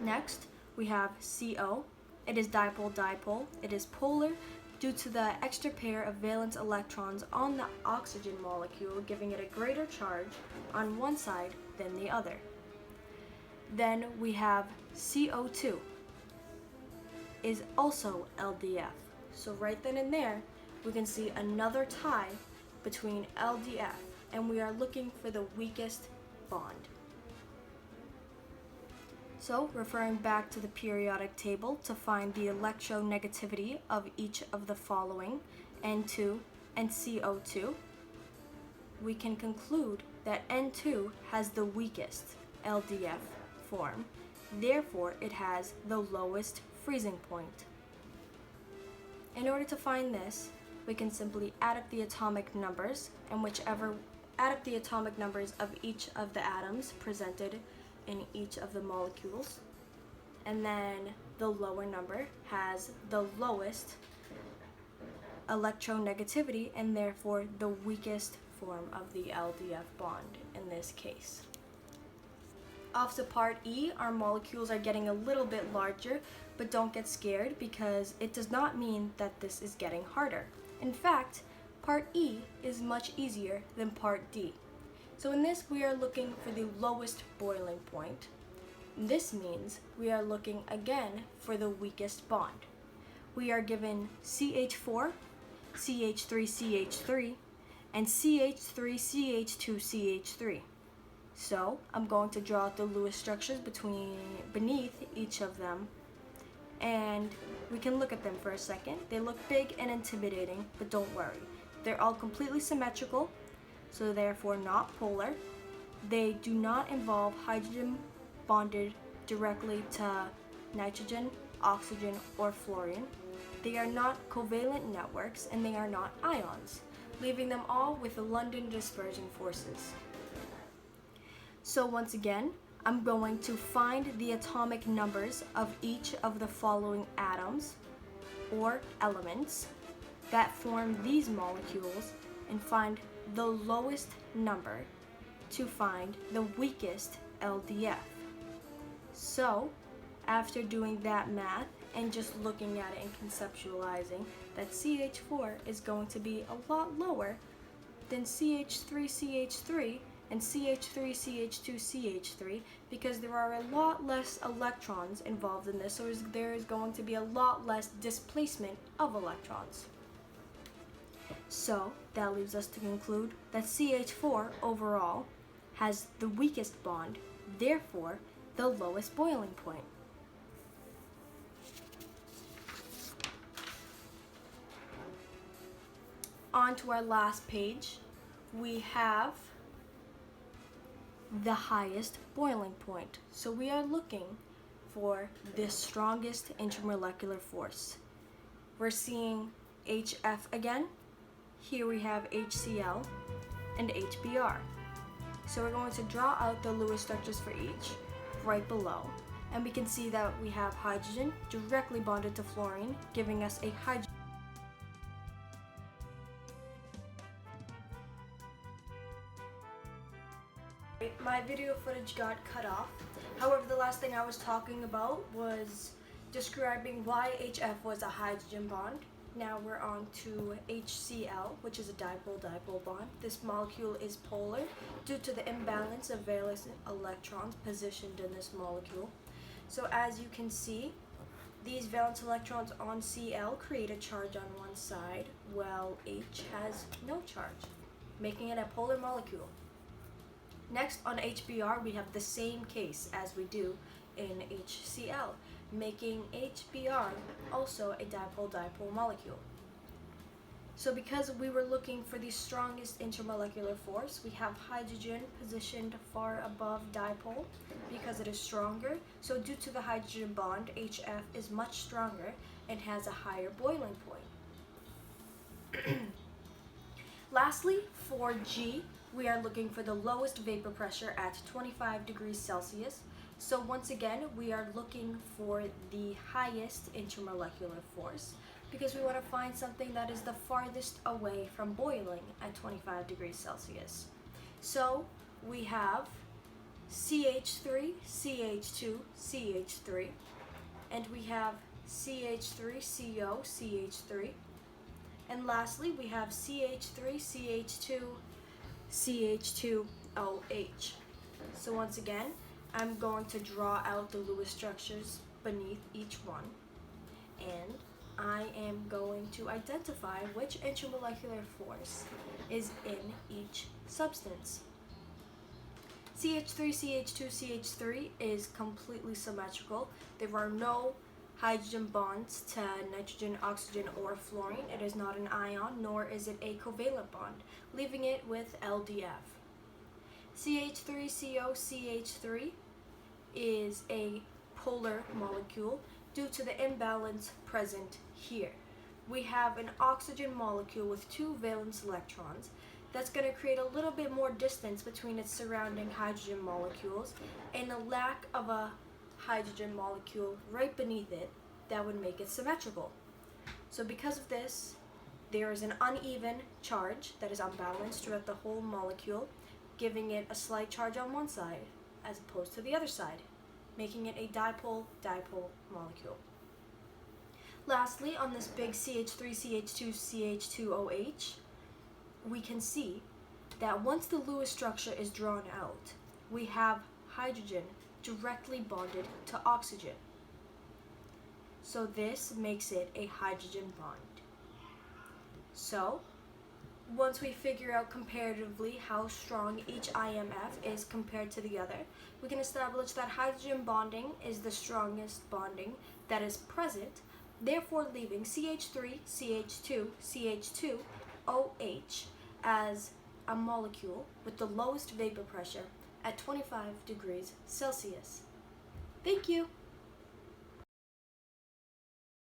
Next, we have CO. It is dipole-dipole. It is polar due to the extra pair of valence electrons on the oxygen molecule, giving it a greater charge on one side than the other. Then we have CO2 is also LDF. So right then and there, we can see another tie between LDF, and we are looking for the weakest bond. So, referring back to the periodic table to find the electronegativity of each of the following, N2 and CO2, we can conclude that N2 has the weakest LDF form, therefore it has the lowest freezing point. In order to find this, we can simply add up the atomic numbers, and add up the atomic numbers of each of the atoms presented in each of the molecules, and then the lower number has the lowest electronegativity and therefore the weakest form of the LDF bond in this case. Off to part E, our molecules are getting a little bit larger, but don't get scared because it does not mean that this is getting harder. In fact, part E is much easier than part D. So in this, we are looking for the lowest boiling point. This means we are looking again for the weakest bond. We are given CH4, CH3CH3, and CH3CH2CH3. So I'm going to draw out the Lewis structures beneath each of them, and we can look at them for a second. They look big and intimidating, but don't worry. They're all completely symmetrical, so therefore not polar. They do not involve hydrogen bonded directly to nitrogen, oxygen, or fluorine. They are not covalent networks, and they are not ions, leaving them all with the London dispersion forces. So once again, I'm going to find the atomic numbers of each of the following atoms or elements that form these molecules and find the lowest number to find the weakest LDF. So, after doing that math and just looking at it and conceptualizing that CH4 is going to be a lot lower than CH3CH3 and CH3CH2CH3 because there are a lot less electrons involved in this, so there is going to be a lot less displacement of electrons. So that leaves us to conclude that CH4 overall has the weakest bond, therefore the lowest boiling point. On to our last page, we have the highest boiling point. So we are looking for the strongest intermolecular force. We're seeing HF again. Here we have HCl and HBr. So we're going to draw out the Lewis structures for each right below. And we can see that we have hydrogen directly bonded to fluorine, giving us a hydrogen. My video footage got cut off. However, the last thing I was talking about was describing why HF was a hydrogen bond. Now we're on to HCl, which is a dipole-dipole bond. This molecule is polar due to the imbalance of valence electrons positioned in this molecule. So as you can see, these valence electrons on Cl create a charge on one side, while H has no charge, making it a polar molecule. Next, on HBr, we have the same case as we do in HCl, making HBr also a dipole-dipole molecule. So because we were looking for the strongest intermolecular force, we have hydrogen positioned far above dipole because it is stronger. So due to the hydrogen bond, HF is much stronger and has a higher boiling point. Lastly, for G, we are looking for the lowest vapor pressure at 25 degrees Celsius. So once again, we are looking for the highest intermolecular force because we want to find something that is the farthest away from boiling at 25 degrees Celsius. So we have CH3, CH2, CH3, and we have CH3CO, CH3, and lastly we have CH3, CH2, CH2OH. So once again, I'm going to draw out the Lewis structures beneath each one, and I am going to identify which intermolecular force is in each substance. CH3, CH2, CH3 is completely symmetrical. There are no hydrogen bonds to nitrogen, oxygen, or fluorine. It is not an ion, nor is it a covalent bond, leaving it with LDF. CH3CO, CH3 is a polar molecule due to the imbalance present here. We have an oxygen molecule with 2 valence electrons. That's going to create a little bit more distance between its surrounding hydrogen molecules, and a lack of a hydrogen molecule right beneath it that would make it symmetrical. So because of this, there is an uneven charge that is unbalanced throughout the whole molecule, giving it a slight charge on one side as opposed to the other side, making it a dipole-dipole molecule. Lastly, on this big CH3, CH2, CH2OH, we can see that once the Lewis structure is drawn out, we have hydrogen directly bonded to oxygen. So this makes it a hydrogen bond. So once we figure out comparatively how strong each IMF is compared to the other, we can establish that hydrogen bonding is the strongest bonding that is present, therefore leaving CH3, CH2, CH2OH as a molecule with the lowest vapor pressure at 25 degrees Celsius. Thank you.